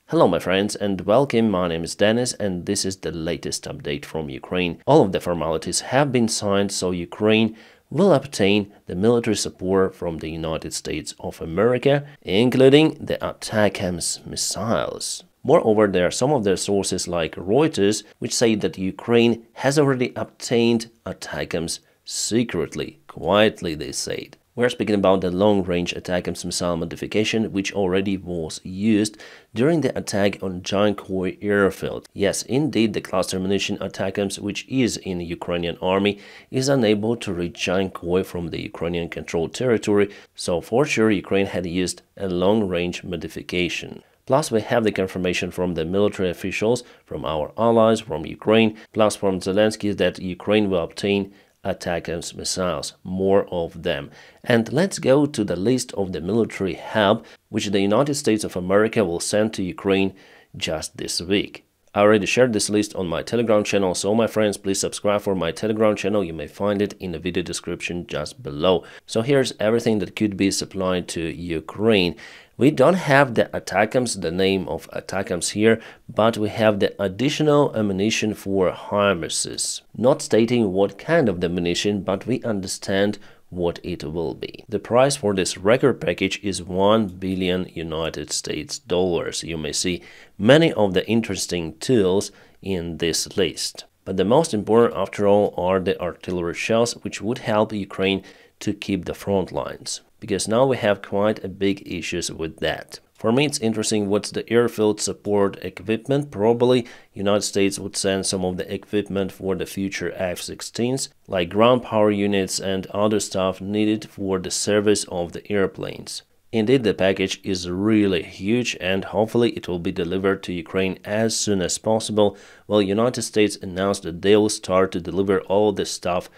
Hello my friends and welcome, my name is Dennis and this is the latest update from Ukraine. All of the formalities have been signed, so Ukraine will obtain the military support from the United States of America, including the ATACMS missiles. Moreover, there are some of their sources like Reuters which say that Ukraine has already obtained ATACMS secretly, quietly they said. We're speaking about the long-range ATACMS missile modification which already was used during the attack on Jankoy airfield. Yes, indeed, the cluster munition ATACMS, which is in the Ukrainian army, is unable to reach Jankoy from the Ukrainian-controlled territory, so for sure Ukraine had used a long-range modification. Plus, we have the confirmation from the military officials, from our allies, from Ukraine, plus from Zelensky that Ukraine will obtain ATACMS missiles, more of them. And let's go to the list of the military help which the United States of America will send to Ukraine just this week. I already shared this list on my Telegram channel, so my friends, please subscribe for my Telegram channel. You may find it in the video description just below. So here's everything that could be supplied to Ukraine. We don't have the ATACMS, the name of ATACMS here, but we have the additional ammunition for HIMARSes. Not stating what kind of ammunition, but we understand what it will be. The price for this record package is $1 billion United States dollars. You may see many of the interesting tools in this list. But the most important after all are the artillery shells, which would help Ukraine to keep the front lines, because now we have quite a big issues with that. For me, it's interesting what's the airfield support equipment. Probably United States would send some of the equipment for the future F-16s, like ground power units and other stuff needed for the service of the airplanes. Indeed, the package is really huge and hopefully it will be delivered to Ukraine as soon as possible. Well, United States announced that they will start to deliver all this stuff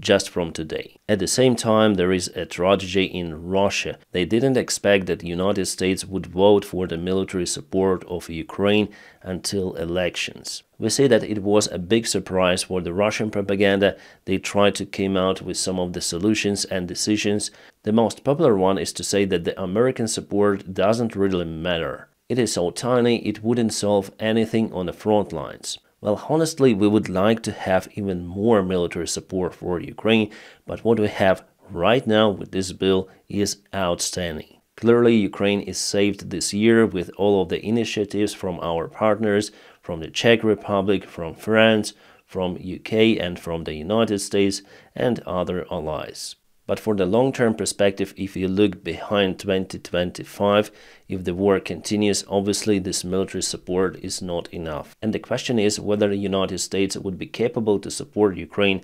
just from today. At the same time, there is a tragedy in Russia. They didn't expect that the United States would vote for the military support of Ukraine until elections. We say that it was a big surprise for the Russian propaganda. They tried to come out with some of the solutions and decisions. The most popular one is to say that the American support doesn't really matter. It is so tiny, it wouldn't solve anything on the front lines. Well, honestly, we would like to have even more military support for Ukraine, but what we have right now with this bill is outstanding. Clearly, Ukraine is saved this year with all of the initiatives from our partners, from the Czech Republic, from France, from UK and from the United States and other allies. But for the long-term perspective, if you look behind 2025, if the war continues, obviously this military support is not enough. And the question is whether the United States would be capable to support Ukraine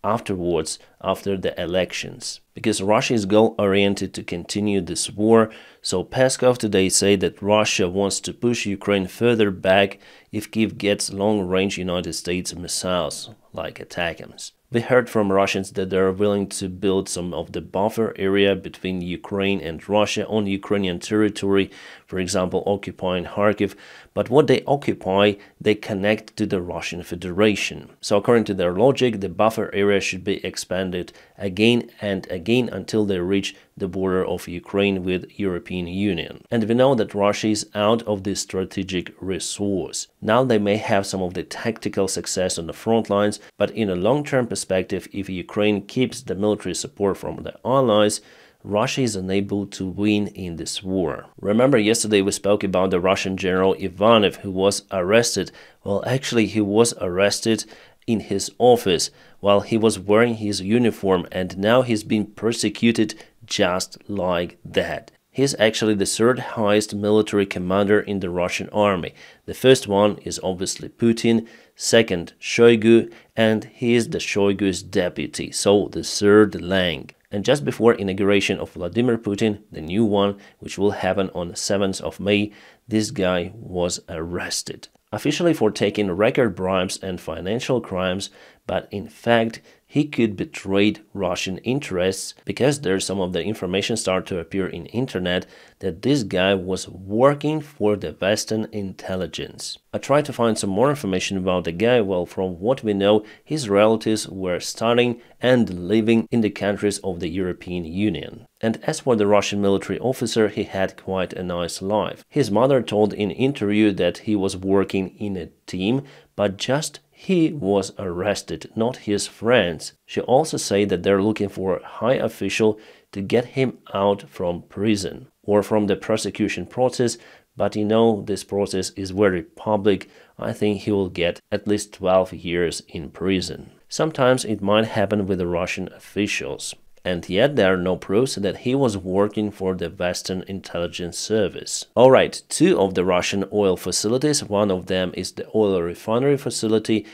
afterwards, after the elections. Because Russia is goal-oriented to continue this war, so Peskov today said that Russia wants to push Ukraine further back if Kyiv gets long-range United States missiles, like ATACMS. We heard from Russians that they are willing to build some of the buffer area between Ukraine and Russia on Ukrainian territory, for example, occupying Kharkiv, but what they occupy, they connect to the Russian Federation. So according to their logic, the buffer area should be expanded again and again until they reach the border of Ukraine with European Union. And we know that Russia is out of this strategic resource. Now they may have some of the tactical success on the front lines, but in a long-term perspective, if Ukraine keeps the military support from the allies, Russia is unable to win in this war. Remember, yesterday we spoke about the Russian general Ivanov who was arrested. Well, actually he was arrested in his office while he was wearing his uniform, and now he's been persecuted just like that. He's actually the third highest military commander in the Russian army. The first one is obviously Putin, second Shoigu, and he is the Shoigu's deputy, so the third rank. And just before inauguration of Vladimir Putin, the new one, which will happen on the 7th of May, this guy was arrested. Officially for taking record bribes and financial crimes, but in fact, he could betray Russian interests, because there's some of the information start to appear in internet that this guy was working for the Western intelligence. I tried to find some more information about the guy. Well, from what we know, his relatives were studying and living in the countries of the European Union. And as for the Russian military officer, he had quite a nice life. His mother told in an interview that he was working in a team, but just he was arrested, not his friends. She also said that they're looking for a high official to get him out from prison or from the prosecution process, but you know this process is very public. I think he will get at least 12 years in prison. Sometimes it might happen with the Russian officials. And yet there are no proofs that he was working for the Western intelligence service. Alright, two of the Russian oil facilities, one of them is the oil refinery facility,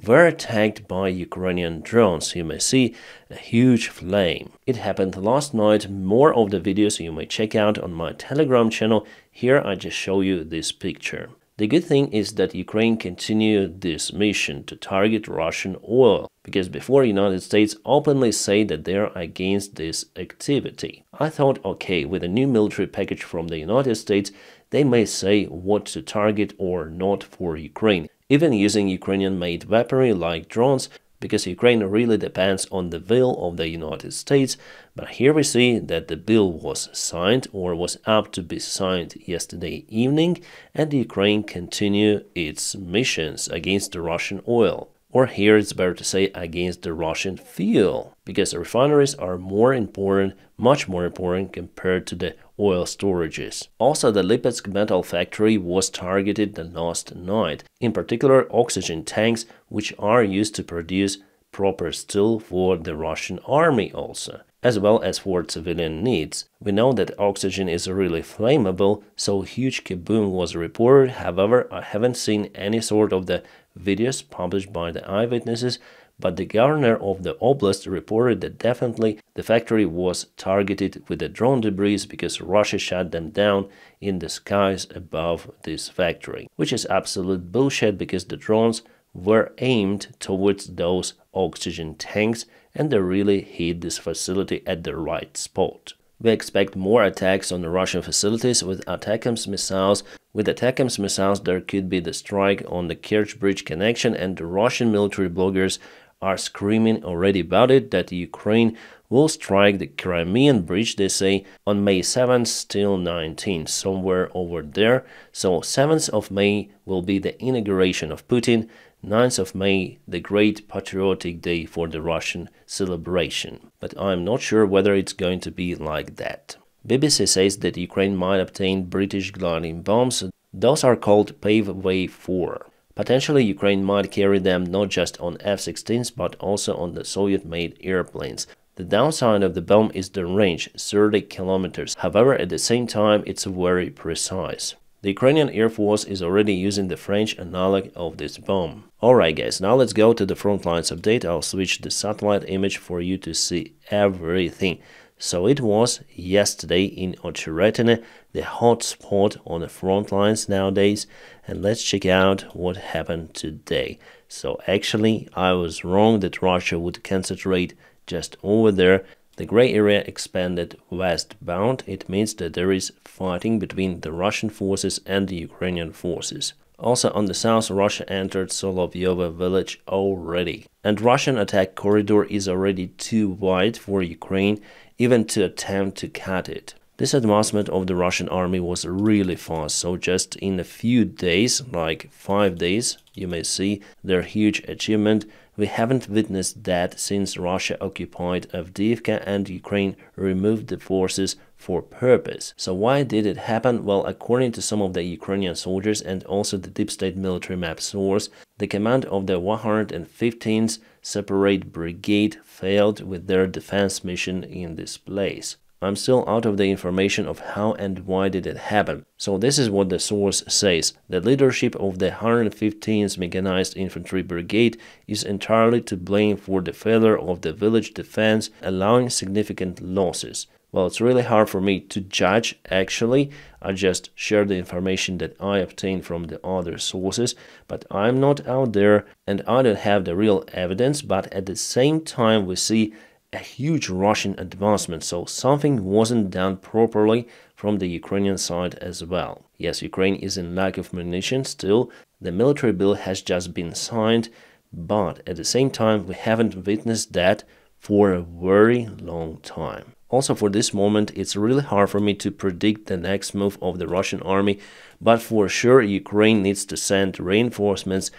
were attacked by Ukrainian drones. You may see a huge flame. It happened last night. More of the videos you may check out on my Telegram channel. Here I just show you this picture. The good thing is that Ukraine continued this mission to target Russian oil, because before United States openly say that they are against this activity. I thought, okay, with a new military package from the United States, they may say what to target or not for Ukraine, even using Ukrainian-made weaponry like drones, because Ukraine really depends on the will of the United States. But here we see that the bill was signed, or was up to be signed yesterday evening, and Ukraine continue its missions against the Russian oil. Or here it's better to say against the Russian fuel, because the refineries are more important, much more important compared to the oil storages. Also, the Lipetsk metal factory was targeted the last night, in particular oxygen tanks, which are used to produce proper steel for the Russian army also, as well as for civilian needs. We know that oxygen is really flammable, so huge kaboom was reported. However, I haven't seen any sort of the videos published by the eyewitnesses, but the governor of the oblast reported that definitely the factory was targeted with the drone debris, because Russia shot them down in the skies above this factory, which is absolute bullshit, because the drones were aimed towards those oxygen tanks and they really hit this facility at the right spot. We expect more attacks on the Russian facilities with ATACMS missiles. With ATACMS missiles, there could be the strike on the Kerch bridge connection, and the Russian military bloggers are screaming already about it, that Ukraine will strike the Crimean bridge, they say, on May 7th till 19th, somewhere over there. So 7th of May will be the inauguration of Putin, 9th of May, the great patriotic day for the Russian celebration. But I'm not sure whether it's going to be like that. BBC says that Ukraine might obtain British gliding bombs. Those are called Paveway 4. Potentially, Ukraine might carry them not just on F-16s, but also on the Soviet-made airplanes. The downside of the bomb is the range, 30 kilometers. However, at the same time, it's very precise. The Ukrainian Air Force is already using the French analog of this bomb. Alright guys, now let's go to the front lines update. I'll switch the satellite image for you to see everything. So it was yesterday in Ocheretine, the hot spot on the front lines nowadays, and let's check out what happened today. So actually I was wrong that Russia would concentrate just over there. The gray area expanded westbound. It means that there is fighting between the Russian forces and the Ukrainian forces. Also on the south, Russia entered Solovyovo village already. And Russian attack corridor is already too wide for Ukraine even to attempt to cut it. This advancement of the Russian army was really fast, so just in a few days, like 5 days, you may see their huge achievement. We haven't witnessed that since Russia occupied Avdiivka and Ukraine removed the forces for purpose. So why did it happen? Well, according to some of the Ukrainian soldiers and also the deep state military map source, the command of the 115th Separate Brigade failed with their defense mission in this place. I'm still out of the information of how and why did it happen. So this is what the source says. The leadership of the 115th Mechanized Infantry Brigade is entirely to blame for the failure of the village defense, allowing significant losses. Well, it's really hard for me to judge actually. I just share the information that I obtained from the other sources, but I'm not out there and I don't have the real evidence. But at the same time, we see a huge Russian advancement, so something wasn't done properly from the Ukrainian side as well. Yes, Ukraine is in lack of munition still. The military bill has just been signed, but at the same time, we haven't witnessed that for a very long time. Also, for this moment, it's really hard for me to predict the next move of the Russian army, but for sure Ukraine needs to send reinforcements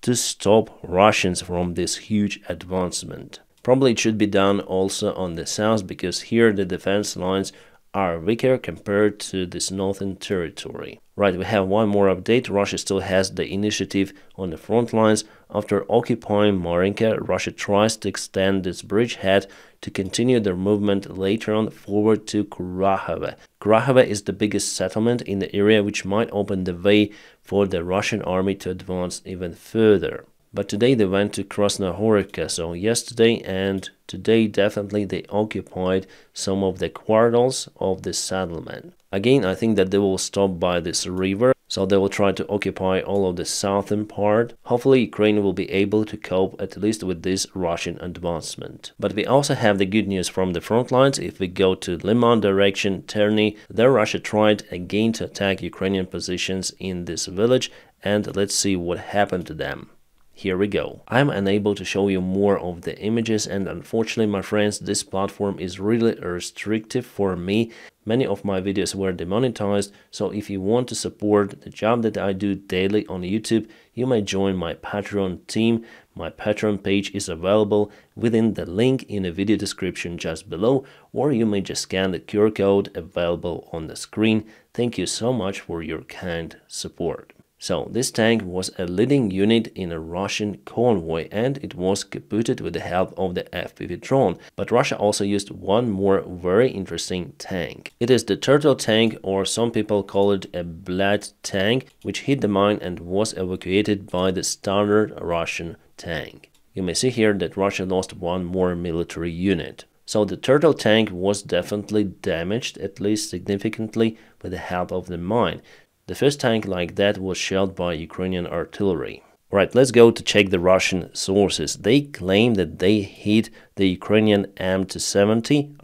to stop Russians from this huge advancement. Probably it should be done also on the south, because here the defense lines are weaker compared to this northern territory. Right, we have one more update. Russia still has the initiative on the front lines. After occupying Marinka, Russia tries to extend its bridgehead to continue their movement later on forward to Kurahovo. Kurahovo is the biggest settlement in the area, which might open the way for the Russian army to advance even further. But today they went to Krasnohorivka, so yesterday and today definitely they occupied some of the quarters of the settlement. Again, I think that they will stop by this river, so they will try to occupy all of the southern part. Hopefully Ukraine will be able to cope at least with this Russian advancement. But we also have the good news from the front lines. If we go to Liman direction, Terny, there Russia tried again to attack Ukrainian positions in this village, and let's see what happened to them. Here we go. I'm unable to show you more of the images, and unfortunately, my friends, this platform is really restrictive for me. Many of my videos were demonetized, so if you want to support the job that I do daily on YouTube, you may join my Patreon team. My Patreon page is available within the link in the video description just below, or you may just scan the QR code available on the screen. Thank you so much for your kind support. So, this tank was a leading unit in a Russian convoy, and it was kaputted with the help of the FPV drone. But Russia also used one more very interesting tank. It is the turtle tank, or some people call it a blood tank, which hit the mine and was evacuated by the standard Russian tank. You may see here that Russia lost one more military unit. So the turtle tank was definitely damaged, at least significantly, with the help of the mine. The first tank like that was shelled by Ukrainian artillery. Right, let's go to check the Russian sources. They claim that they hit the Ukrainian M270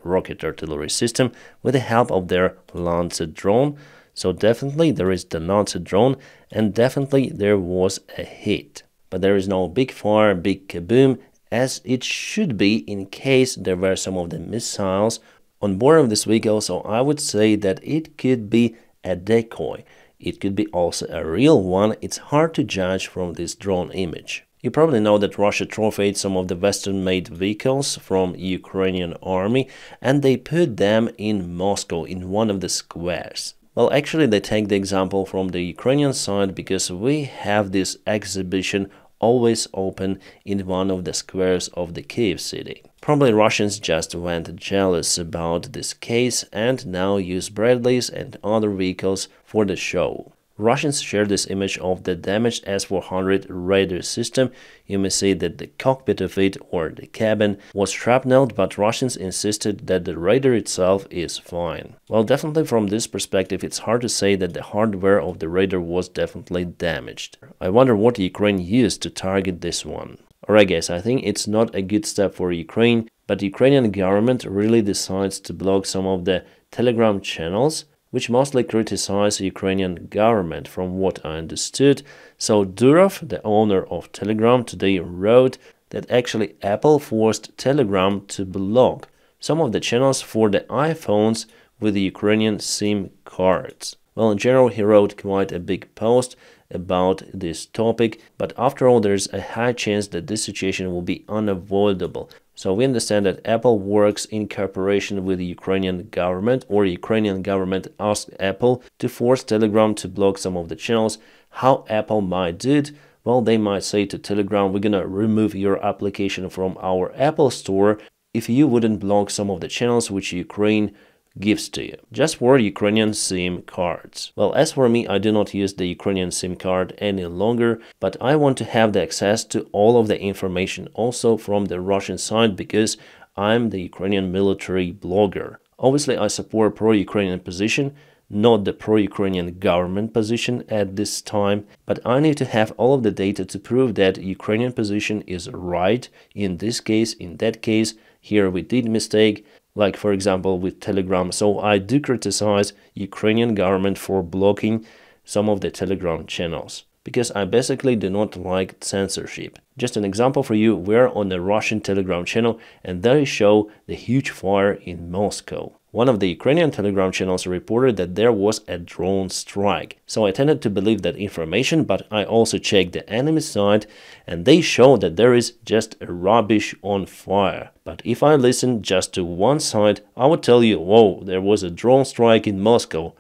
rocket artillery system with the help of their Lancet drone. So definitely there is the Lancet drone, and definitely there was a hit. But there is no big fire, big kaboom, as it should be in case there were some of the missiles on board of this vehicle. So I would say that it could be a decoy. It could be also a real one. It's hard to judge from this drone image. You probably know that Russia trophied some of the Western-made vehicles from Ukrainian army, and they put them in Moscow in one of the squares. Well, actually they take the example from the Ukrainian side, because we have this exhibition always open in one of the squares of the Kiev city. Probably Russians just went jealous about this case and now use Bradleys and other vehicles for the show. Russians share this image of the damaged S-400 radar system. You may see that the cockpit of it, or the cabin, was shrapnelled, but Russians insisted that the radar itself is fine. Well, definitely from this perspective, it's hard to say that the hardware of the radar was definitely damaged. I wonder what Ukraine used to target this one. Alright guys, I think it's not a good step for Ukraine, but the Ukrainian government really decides to block some of the Telegram channels, which mostly criticize the Ukrainian government from what I understood. So Durov, the owner of Telegram, today wrote that actually Apple forced Telegram to block some of the channels for the iPhones with the Ukrainian SIM cards. Well, in general, he wrote quite a big post about this topic, but after all, there's a high chance that this situation will be unavoidable. So we understand that Apple works in cooperation with the Ukrainian government, or Ukrainian government asked Apple to force Telegram to block some of the channels. How Apple might do it? Well, they might say to Telegram, we're gonna remove your application from our Apple Store if you wouldn't block some of the channels which Ukraine gives to you, just for Ukrainian SIM cards. Well, as for me, I do not use the Ukrainian SIM card any longer, but I want to have the access to all of the information also from the Russian side, because I'm the Ukrainian military blogger. Obviously, I support pro-Ukrainian position, not the pro-Ukrainian government position at this time, but I need to have all of the data to prove that Ukrainian position is right in this case, in that case. Here we did mistake, like for example with Telegram. So I do criticize Ukrainian government for blocking some of the Telegram channels, because I basically do not like censorship. Just an example for you, we're on the Russian Telegram channel and they show the huge fire in Moscow. One of the Ukrainian Telegram channels reported that there was a drone strike. So I tended to believe that information, but I also checked the enemy side and they show that there is just rubbish on fire. But if I listen just to one side, I would tell you, whoa, there was a drone strike in Moscow.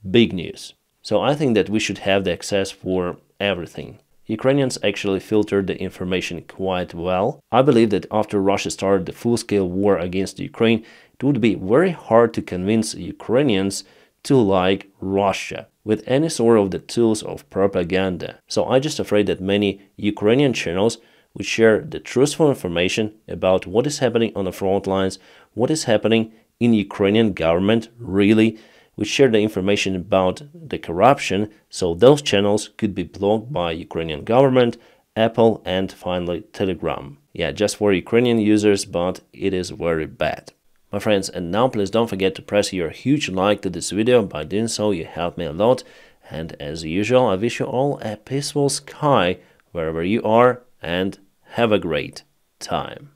Big news. So I think that we should have the access for everything. Ukrainians actually filtered the information quite well. I believe that after Russia started the full-scale war against Ukraine, it would be very hard to convince Ukrainians to like Russia with any sort of the tools of propaganda. So I'm just afraid that many Ukrainian channels would share the truthful information about what is happening on the front lines, what is happening in Ukrainian government really, would share the information about the corruption, so those channels could be blocked by Ukrainian government, Apple, and finally Telegram. Yeah, just for Ukrainian users, but it is very bad. My friends, and now please don't forget to press your huge like to this video. By doing so, you help me a lot. And as usual, I wish you all a peaceful sky wherever you are, and have a great time.